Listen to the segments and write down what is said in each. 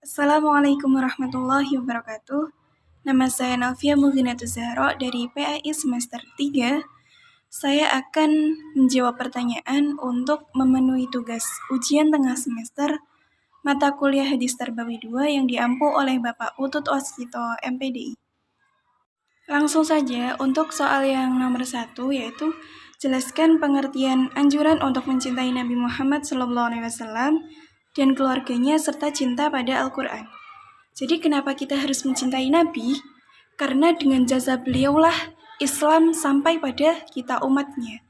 Assalamualaikum warahmatullahi wabarakatuh. Nama saya Novia Mulginatu Zahro dari PAI semester 3. Saya akan menjawab pertanyaan untuk memenuhi tugas ujian tengah semester mata kuliah Hadis Tarbawi 2 yang diampu oleh Bapak Utut Waskito MPDI. Langsung saja untuk soal yang nomor 1, yaitu jelaskan pengertian anjuran untuk mencintai Nabi Muhammad SAW dan keluarganya serta cinta pada Al-Quran. Jadi kenapa kita harus mencintai Nabi? Karena dengan jasa beliaulah Islam sampai pada kita umatnya.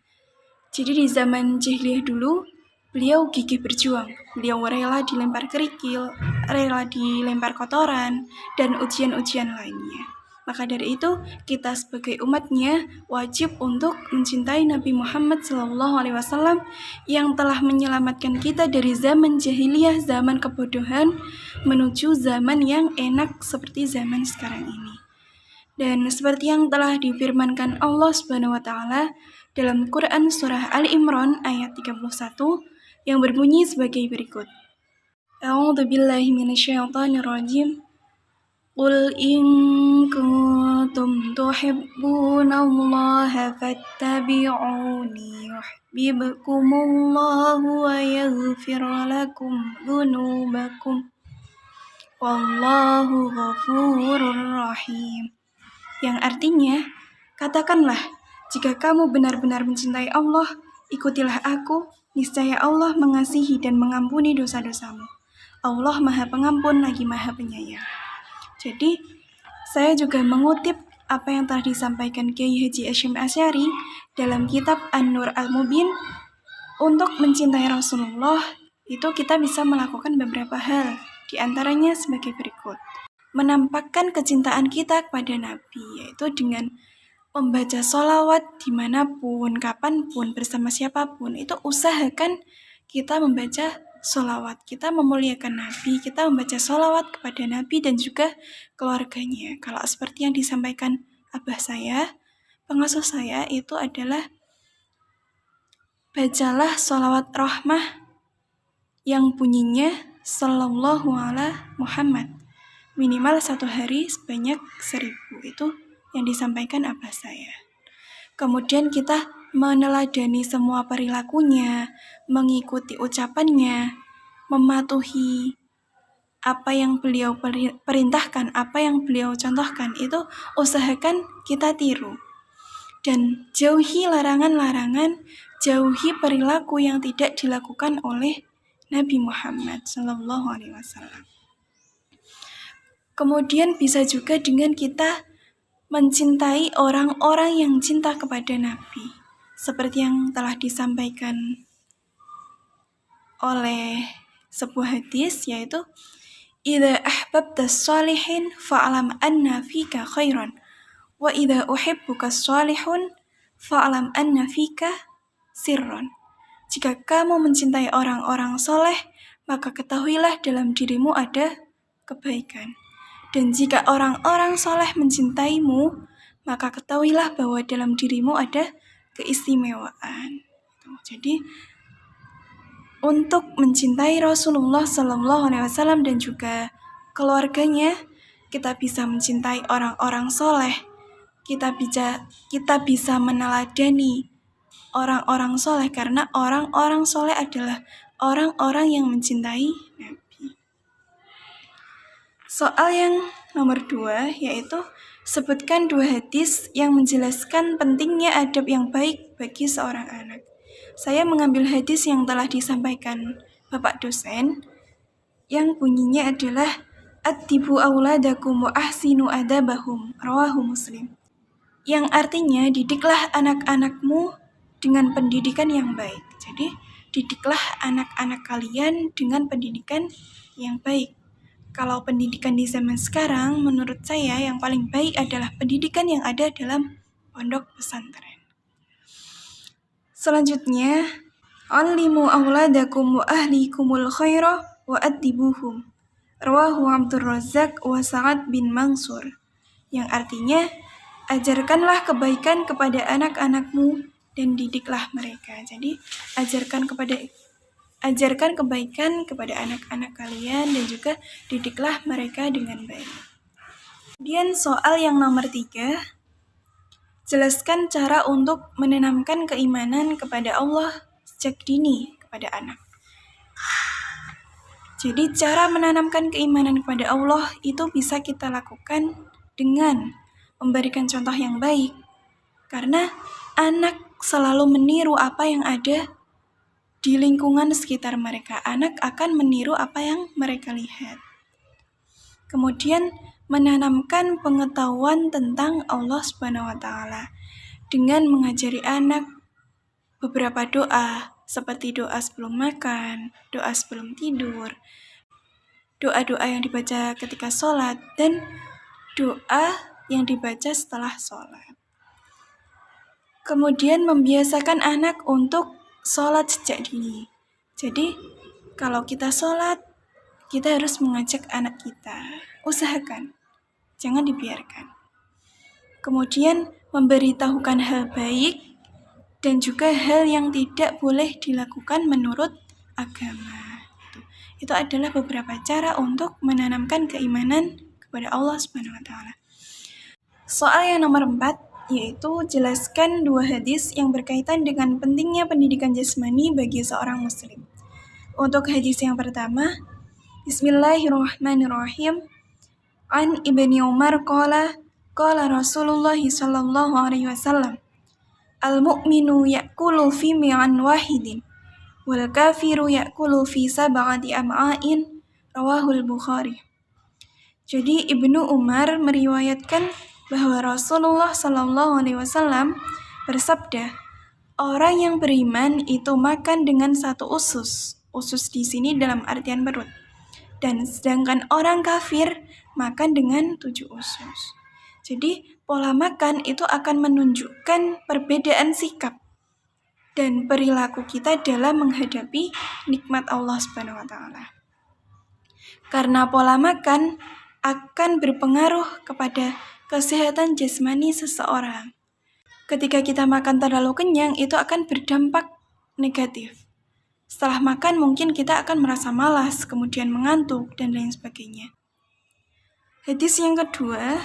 Jadi di zaman jahiliyah dulu, beliau gigih berjuang. Beliau rela dilempar kerikil, rela dilempar kotoran, dan ujian-ujian lainnya. Maka dari itu, kita sebagai umatnya wajib untuk mencintai Nabi Muhammad SAW yang telah menyelamatkan kita dari zaman jahiliyah, zaman kebodohan, menuju zaman yang enak seperti zaman sekarang ini. Dan seperti yang telah difirmankan Allah Subhanahu wa taala dalam Quran surah Ali Imran ayat 31 yang berbunyi sebagai berikut. A'udzubillahi minasyaitonirrajim. Qul in kuntum tuhibbunallaha fattabi'uni yuhibbukumullahu wa yaghfir lakum dzunubakum. Wallahu ghafurur rahim. Yang artinya, katakanlah, jika kamu benar-benar mencintai Allah, ikutilah aku, niscaya Allah mengasihi dan mengampuni dosa-dosamu. Allah Maha Pengampun lagi Maha Penyayang. Jadi, saya juga mengutip apa yang telah disampaikan Kiai Haji Hasyim Asy'ari dalam kitab An-Nur Al-Mubin. Untuk mencintai Rasulullah, itu kita bisa melakukan beberapa hal, di antaranya sebagai berikut. Menampakkan kecintaan kita kepada Nabi, yaitu dengan membaca sholawat dimanapun, kapanpun, bersama siapapun. Itu usahakan kita membaca sholawat, kita memuliakan Nabi, kita membaca sholawat kepada Nabi dan juga keluarganya. Kalau seperti yang disampaikan abah saya, pengasuh saya, itu adalah bacalah sholawat rahmah yang bunyinya Sallallahu ala Muhammad. Minimal 1 hari sebanyak 1000. Itu yang disampaikan abah saya. Kemudian kita meneladani semua perilakunya, mengikuti ucapannya, mematuhi apa yang beliau perintahkan, apa yang beliau contohkan, itu usahakan kita tiru. Dan jauhi larangan-larangan, jauhi perilaku yang tidak dilakukan oleh Nabi Muhammad SAW. Kemudian bisa juga dengan kita mencintai orang-orang yang cinta kepada Nabi. Seperti yang telah disampaikan oleh sebuah hadis, yaitu idza ahbabta shalihin fa'lam anna fika khairan wa idza uhibbuka shalihun fa'lam anna fika sirran. Jika kamu mencintai orang-orang soleh, maka ketahuilah dalam dirimu ada kebaikan. Dan jika orang-orang soleh mencintaimu, maka ketahuilah bahwa dalam dirimu ada keistimewaan. Jadi, untuk mencintai Rasulullah SAW dan juga keluarganya, kita bisa mencintai orang-orang soleh. Kita bisa meneladani orang-orang soleh, karena orang-orang soleh adalah orang-orang yang mencintai Nabi. Soal yang nomor 2, yaitu sebutkan 2 hadis yang menjelaskan pentingnya adab yang baik bagi seorang anak. Saya mengambil hadis yang telah disampaikan Bapak dosen, yang bunyinya adalah Addibu auladakum wa ahsinu adabahum, rawahu Muslim. Yang artinya, didiklah anak-anakmu dengan pendidikan yang baik. Jadi, didiklah anak-anak kalian dengan pendidikan yang baik. Kalau pendidikan di zaman sekarang, menurut saya yang paling baik adalah pendidikan yang ada dalam pondok pesantren. Selanjutnya, allimu auladakum wa ahlikumul khaira wa addibuhum, rawahu Abdur Razzaq wa Sa'ad bin Mansur. Yang artinya, ajarkanlah kebaikan kepada anak-anakmu dan didiklah mereka. Jadi, ajarkan kepada Ajarkan kebaikan kepada anak-anak kalian dan juga didiklah mereka dengan baik. Kemudian soal yang nomor 3, jelaskan cara untuk menanamkan keimanan kepada Allah sejak dini kepada anak. Jadi cara menanamkan keimanan kepada Allah itu bisa kita lakukan dengan memberikan contoh yang baik. Karena anak selalu meniru apa yang ada di lingkungan sekitar mereka. Anak akan meniru apa yang mereka lihat. Kemudian menanamkan pengetahuan tentang Allah Subhanahu wa Ta'ala dengan mengajari anak beberapa doa, seperti doa sebelum makan, doa sebelum tidur, doa-doa yang dibaca ketika sholat, dan doa yang dibaca setelah sholat. Kemudian membiasakan anak untuk sholat sejak dini. Jadi, kalau kita sholat, kita harus mengajak anak kita. Usahakan, jangan dibiarkan. Kemudian memberitahukan hal baik dan juga hal yang tidak boleh dilakukan menurut agama. Itu adalah beberapa cara untuk menanamkan keimanan kepada Allah Subhanahu wa Ta'ala. Soal yang nomor 4, yaitu jelaskan 2 hadis yang berkaitan dengan pentingnya pendidikan jasmani bagi seorang muslim. Untuk hadis yang pertama, Bismillahirrahmanirrahim. An Ibni Umar qala Rasulullah sallallahu alaihi wasallam, al-mu'minu ya'kulu fi mi'an wahidin wal kafiru ya'kulu fi sab'ati am'ain, rawahul Bukhari. Jadi Ibnu Umar meriwayatkan bahwa Rasulullah sallallahu alaihi wasallam bersabda, orang yang beriman itu makan dengan 1 usus. Usus di sini dalam artian perut. Dan sedangkan orang kafir makan dengan 7 usus. Jadi pola makan itu akan menunjukkan perbedaan sikap dan perilaku kita dalam menghadapi nikmat Allah Subhanahu wa Ta'ala. Karena pola makan akan berpengaruh kepada kesehatan jasmani seseorang. Ketika kita makan terlalu kenyang, itu akan berdampak negatif. Setelah makan mungkin kita akan merasa malas, kemudian mengantuk, dan lain sebagainya. Hadis yang kedua,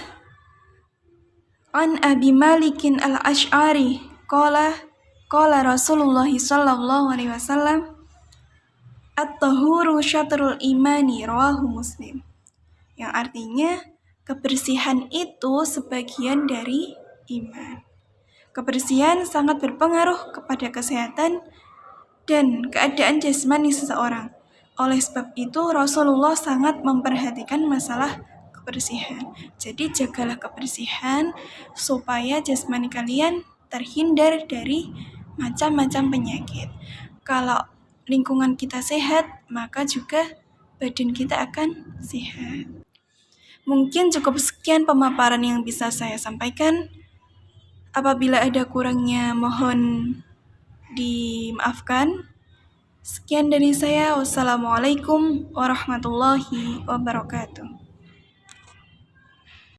An Abi Malikin al-Ash'ari qala Rasulullah sallallahu alaihi wasallam, at-tahuru syatrul imani, rawahu Muslim. Yang artinya kebersihan itu sebagian dari iman. Kebersihan sangat berpengaruh kepada kesehatan dan keadaan jasmani seseorang. Oleh sebab itu Rasulullah sangat memperhatikan masalah kebersihan. Jadi jagalah kebersihan supaya jasmani kalian terhindar dari macam-macam penyakit. Kalau lingkungan kita sehat, maka juga badan kita akan sehat. Mungkin cukup sekian pemaparan yang bisa saya sampaikan. Apabila ada kurangnya mohon dimaafkan. Sekian dari saya. Wassalamualaikum warahmatullahi wabarakatuh.